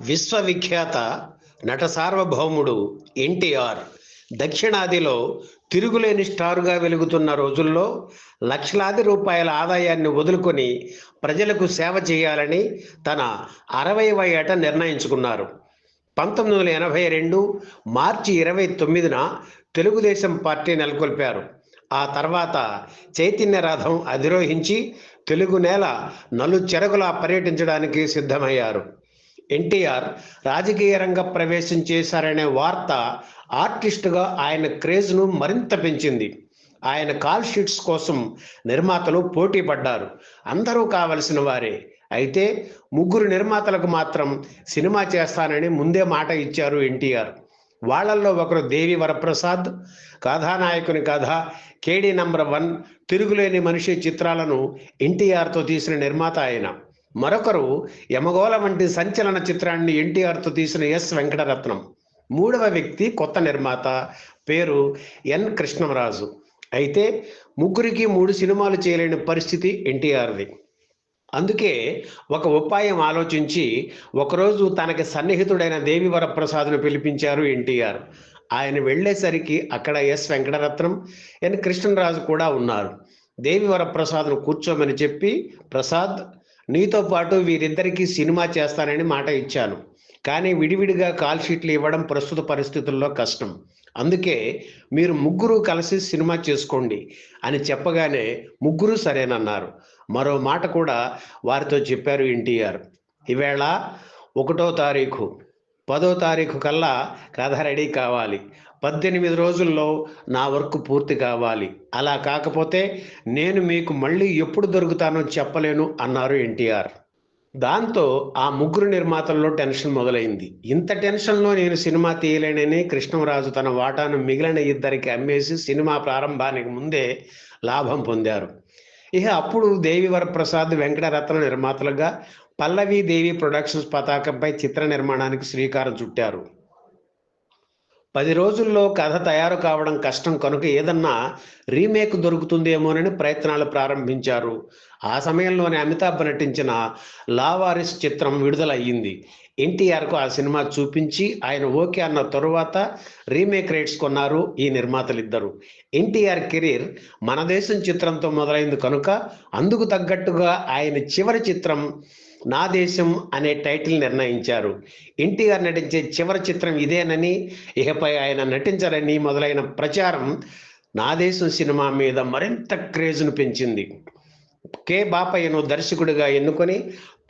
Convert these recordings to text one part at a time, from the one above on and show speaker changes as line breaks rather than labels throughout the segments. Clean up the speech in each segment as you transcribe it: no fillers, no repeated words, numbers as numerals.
విశ్వవిఖ్యాత నట సార్వభౌముడు ఎన్టీఆర్ దక్షిణాదిలో తిరుగులేని స్టారుగా వెలుగుతున్న రోజుల్లో లక్షలాది రూపాయల ఆదాయాన్ని వదులుకొని ప్రజలకు సేవ చేయాలని తన 60వ ఏట నిర్ణయించుకున్నారు. 1982 మార్చి 29న తెలుగుదేశం పార్టీ నెలకొల్పారు. ఆ తర్వాత చైతన్య రథం అధిరోహించి తెలుగు నేల నలుచెరగులా పర్యటించడానికి సిద్ధమయ్యారు. ఎన్టీఆర్ రాజకీయ రంగ ప్రవేశం చేశారనే వార్త ఆర్టిస్టుగా ఆయన క్రేజ్ను మరింత పెంచింది. ఆయన కాల్ షీట్స్ కోసం నిర్మాతలు పోటీ పడ్డారు. అందరూ కావలసిన వారే. అయితే ముగ్గురు నిర్మాతలకు మాత్రం సినిమా చేస్తానని ముందే మాట ఇచ్చారు ఎన్టీఆర్. వాళ్ళల్లో ఒకరు దేవి వరప్రసాద్. కథానాయకుని కథ, కేడీ నంబర్ 1, తిరుగులేని మనిషి చిత్రాలను ఎన్టీఆర్తో తీసిన నిర్మాత ఆయన. మరొకరు యమగోళ వంటి సంచలన చిత్రాన్ని ఎన్టీఆర్తో తీసిన ఎస్ వెంకటరత్నం. మూడవ వ్యక్తి కొత్త నిర్మాత, పేరు ఎన్ కృష్ణరాజు. అయితే ముగ్గురికి 3 సినిమాలు చేయలేని పరిస్థితి ఎన్టీఆర్ది. అందుకే ఒక ఉపాయం ఆలోచించి ఒకరోజు తనకి సన్నిహితుడైన దేవి వరప్రసాద్ను పిలిపించారు ఎన్టీఆర్. ఆయన వెళ్ళేసరికి అక్కడ ఎస్ వెంకటరత్నం, ఎన్ కృష్ణరాజు కూడా ఉన్నారు. దేవి వరప్రసాద్ను కూర్చోమని చెప్పి, ప్రసాద్, నీతో పాటు వీరిద్దరికీ సినిమా చేస్తానని మాట ఇచ్చాను. కానీ విడివిడిగా కాల్ షీట్లు ఇవ్వడం ప్రస్తుత పరిస్థితుల్లో కష్టం. అందుకే మీరు ముగ్గురు కలిసి సినిమా చేసుకోండి అని చెప్పగానే ముగ్గురు సరేనన్నారు. మరో మాట కూడా వారితో చెప్పారు ఎన్టీఆర్. ఈవేళ 1వ తారీఖు, 10వ తారీఖు కల్లా కథ రెడీ కావాలి. 18 రోజుల్లో నా వర్క్ పూర్తి కావాలి. అలా కాకపోతే నేను మీకు మళ్ళీ ఎప్పుడు దొరుకుతానో చెప్పలేను అన్నారు ఎన్టీఆర్. దాంతో ఆ ముగ్గురు నిర్మాతల్లో టెన్షన్ మొదలైంది. ఇంత టెన్షన్లో నేను సినిమా తీయలేనని కృష్ణరాజు తన వాటాను మిగిలిన ఇద్దరికి అమ్మేసి సినిమా ప్రారంభానికి ముందే లాభం పొందారు. ఇక అప్పుడు దేవి వరప్రసాద్, వెంకటరత్న నిర్మాతలుగా పల్లవి దేవి ప్రొడక్షన్స్ పతాకంపై చిత్ర నిర్మాణానికి శ్రీకారం చుట్టారు. 10 రోజుల్లో కథ తయారు కావడం కష్టం కనుక ఏదన్నా రీమేక్ దొరుకుతుందేమోనని ప్రయత్నాలు ప్రారంభించారు. ఆ సమయంలోనే అమితాబ్ నటించిన లావారిస్ చిత్రం విడుదలయ్యింది. ఎన్టీఆర్కు ఆ సినిమా చూపించి ఆయన ఓకే అన్న తరువాత రీమేక్ రైట్స్ కొన్నారు ఈ నిర్మాతలిద్దరు. ఎన్టీఆర్ కెరీర్ మన దేశం చిత్రంతో మొదలైంది కనుక అందుకు తగ్గట్టుగా ఆయన చివరి చిత్రం నా దేశం అనే టైటిల్ నిర్ణయించారు. ఎన్టీఆర్ నటించే చివరి చిత్రం ఇదేనని, ఇకపై ఆయన నటించరని మొదలైన ప్రచారం నా దేశం సినిమా మీద మరింత క్రేజ్ను పెంచింది. కె బాపయ్యను దర్శకుడిగా ఎన్నుకొని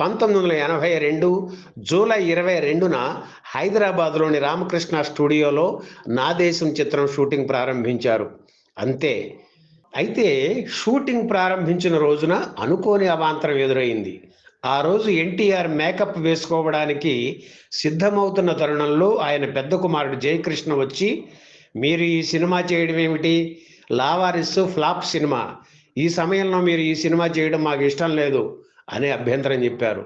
1982 జూలై 22న హైదరాబాద్లోని రామకృష్ణ స్టూడియోలో నా దేశం చిత్రం షూటింగ్ ప్రారంభించారు. అంతే. అయితే షూటింగ్ ప్రారంభించిన రోజున అనుకోని అవాంతరం ఎదురైంది. ఆ రోజు ఎన్టీఆర్ మేకప్ వేసుకోవడానికి సిద్ధమవుతున్న తరుణంలో ఆయన పెద్ద కుమారుడు జయకృష్ణ వచ్చి, మీరు ఈ సినిమా చేయడం ఏమిటి? Lawaris flop cinema. ఈ సమయంలో మీరు ఈ సినిమా చేయడం మాకు ఇష్టం లేదు అనే అభ్యంతరం చెప్పారు.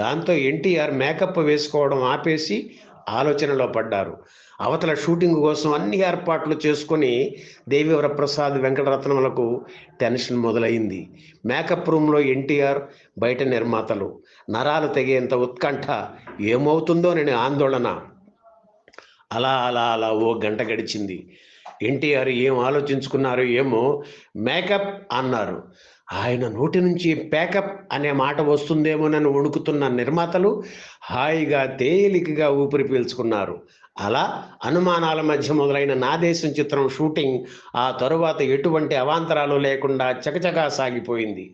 దాంతో ఎన్టీఆర్ మేకప్ వేసుకోవడం ఆపేసి ఆలోచనలో పడ్డారు. అవతల షూటింగ్ కోసం అన్ని ఏర్పాట్లు చేసుకొని దేవి వరప్రసాద్, వెంకటరత్నములకు టెన్షన్ మొదలైంది. మేకప్ రూమ్లో ఎన్టీఆర్, బయట నిర్మాతలు. నరాలు తెగేంత ఉత్కంఠ. ఏమవుతుందో నేను ఆందోళన. అలా అలా అలా ఓ గంట గడిచింది. ఎన్టీఆర్ ఏం ఆలోచించుకున్నారు ఏమో, మేకప్ అన్నారు. ఆయన నోటి నుంచి ప్యాకప్ అనే మాట వస్తుందేమోనని వణుకుతున్న నిర్మాతలు హాయిగా తేలికగా ఊపిరి పీల్చుకున్నారు. అలా అనుమానాల మధ్య మొదలైన నా దేశం చిత్రం షూటింగ్ ఆ తరువాత ఎటువంటి అవాంతరాలు లేకుండా చకచకా సాగిపోయింది.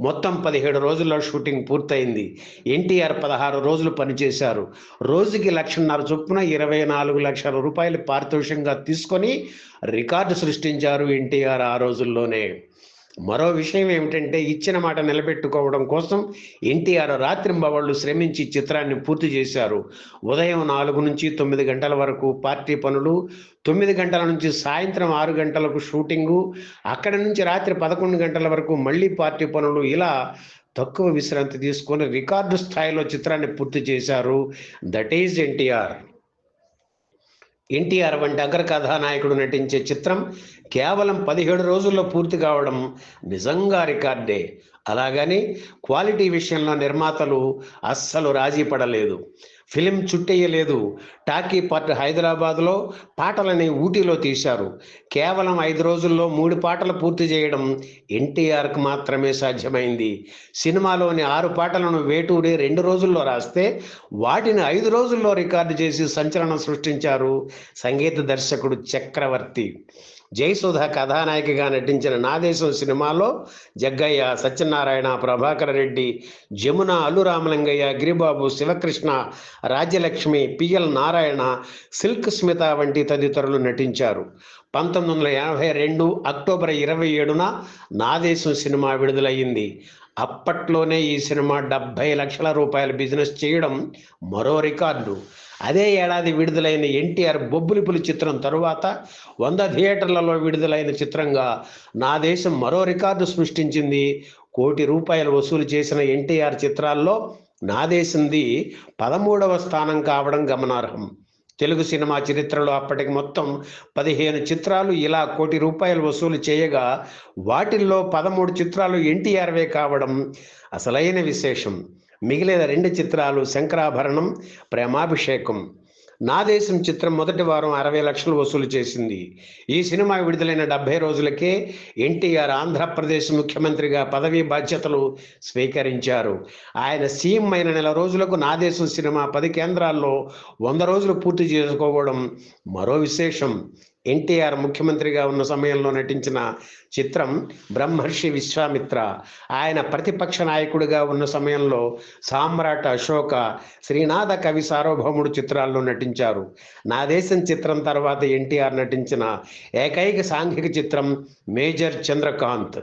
మొత్తం 17 రోజుల్లో షూటింగ్ పూర్తయింది. ఎన్టీఆర్ 16 రోజులు పనిచేశారు. రోజుకి 1,50,000 చొప్పున 24 లక్షల రూపాయలు పారితోషికంగా తీసుకొని రికార్డు సృష్టించారు ఎన్టీఆర్ ఆ రోజుల్లోనే. మరో విషయం ఏమిటంటే, ఇచ్చిన మాట నిలబెట్టుకోవడం కోసం ఎన్టీఆర్ రాత్రింబవళ్లు శ్రమించి చిత్రాన్ని పూర్తి చేశారు. ఉదయం 4 నుంచి 9 గంటల వరకు పార్టీ పనులు, 9 గంటల నుంచి సాయంత్రం 6 గంటలకు షూటింగు, అక్కడి నుంచి రాత్రి 11 గంటల వరకు మళ్ళీ పార్టీ పనులు. ఇలా తక్కువ విశ్రాంతి తీసుకొని రికార్డు స్థాయిలో చిత్రాన్ని పూర్తి చేశారు. That is NTR. ఎన్టీఆర్ వంటి అగ్ర కథానాయకుడు నటించే చిత్రం కేవలం 17 రోజుల్లో పూర్తి కావడం నిజంగా రికార్డే. అలాగని క్వాలిటీ విషయంలో నిర్మాతలు అస్సలు రాజీ పడలేదు. ఫిలిం చుట్టేయలేదు. టాకీ పార్ట్ హైదరాబాద్లో, పాటలని ఊటీలో తీశారు. కేవలం 5 రోజుల్లో 3 పాటలు పూర్తి చేయడం ఎన్టీఆర్కు మాత్రమే సాధ్యమైంది. సినిమాలోని 6 పాటలను వేటూరి 2 రోజుల్లో రాస్తే వాటిని 5 రోజుల్లో రికార్డు చేసి సంచలనం సృష్టించారు సంగీత దర్శకుడు చక్రవర్తి. జయసుధ కథానాయికగా నటించిన నా దేశం సినిమాలో జగ్గయ్య, సత్యనారాయణ, ప్రభాకర రెడ్డి, జమున, అల్లు రామలింగయ్య, గిరిబాబు, శివకృష్ణ, రాజ్యలక్ష్మి, పిఎల్ నారాయణ, సిల్క్ స్మిత వంటి తదితరులు నటించారు. 1982 అక్టోబర్ 27న నా దేశం సినిమా విడుదలయ్యింది. అప్పట్లోనే ఈ సినిమా 70 లక్షల రూపాయల బిజినెస్ చేయడం మరో రికార్డు. అదే ఏడాది విడుదలైన ఎన్టీఆర్ బొబ్బులిపులి చిత్రం తరువాత 100 థియేటర్లలో విడుదలైన చిత్రంగా నా దేశం మరో రికార్డు సృష్టించింది. ₹1 కోటి వసూలు చేసిన ఎన్టీఆర్ చిత్రాల్లో నా దేశంది 13వ స్థానం కావడం గమనార్హం. తెలుగు సినిమా చరిత్రలో అప్పటికి మొత్తం 15 చిత్రాలు ఇలా ₹1 కోటి వసూలు చేయగా వాటిల్లో 13 చిత్రాలు ఎన్టీఆర్వే కావడం అసలైన విశేషం. మిగిలిన 2 చిత్రాలు శంకరాభరణం, ప్రేమాభిషేకం. నా దేశం చిత్రం మొదటి వారం 60 లక్షలు వసూలు చేసింది. ఈ సినిమా విడుదలైన 70 రోజులకే ఎన్టీఆర్ ఆంధ్రప్రదేశ్ ముఖ్యమంత్రిగా పదవీ బాధ్యతలు స్వీకరించారు. ఆయన సీఎం అయిన నెల రోజులకు నా దేశం సినిమా 10 కేంద్రాల్లో 100 రోజులు పూర్తి చేసుకోవడం మరో విశేషం. ఎన్టీఆర్ ముఖ్యమంత్రిగా ఉన్న సమయంలో నటించిన చిత్రం బ్రహ్మర్షి విశ్వామిత్ర. ఆయన ప్రతిపక్ష నాయకుడిగా ఉన్న సమయంలో సామ్రాట్ అశోక, శ్రీనాథ కవి సార్వభౌముడు చిత్రాల్లో నటించారు. నా దేశం చిత్రం తర్వాత ఎన్టీఆర్ నటించిన ఏకైక సాంఘిక చిత్రం మేజర్ చంద్రకాంత్.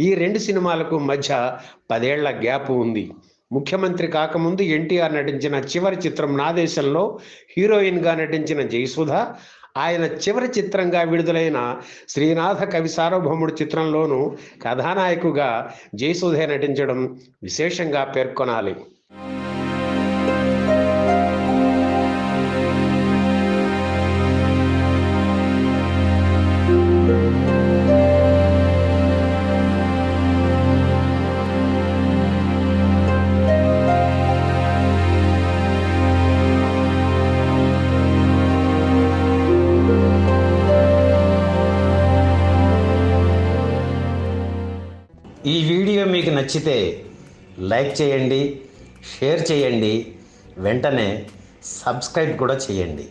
ఈ 2 సినిమాలకు మధ్య 10 ఏళ్ల గ్యాప్ ఉంది. ముఖ్యమంత్రి కాకముందు ఎన్టీఆర్ నటించిన చివరి చిత్రం నా దేశంలో హీరోయిన్గా నటించిన జయసుధ, ఆయన చివరి చిత్రంగా విడుదలైన శ్రీనాథ కవి సార్వభౌముడు చిత్రంలోనూ కథానాయకుగా జయసుధే నటించడం విశేషంగా పేర్కొనాలి. ఈ వీడియో మీకు నచ్చితే లైక్ చేయండి, షేర్ చేయండి, వెంటనే సబ్స్క్రైబ్ కూడా చేయండి.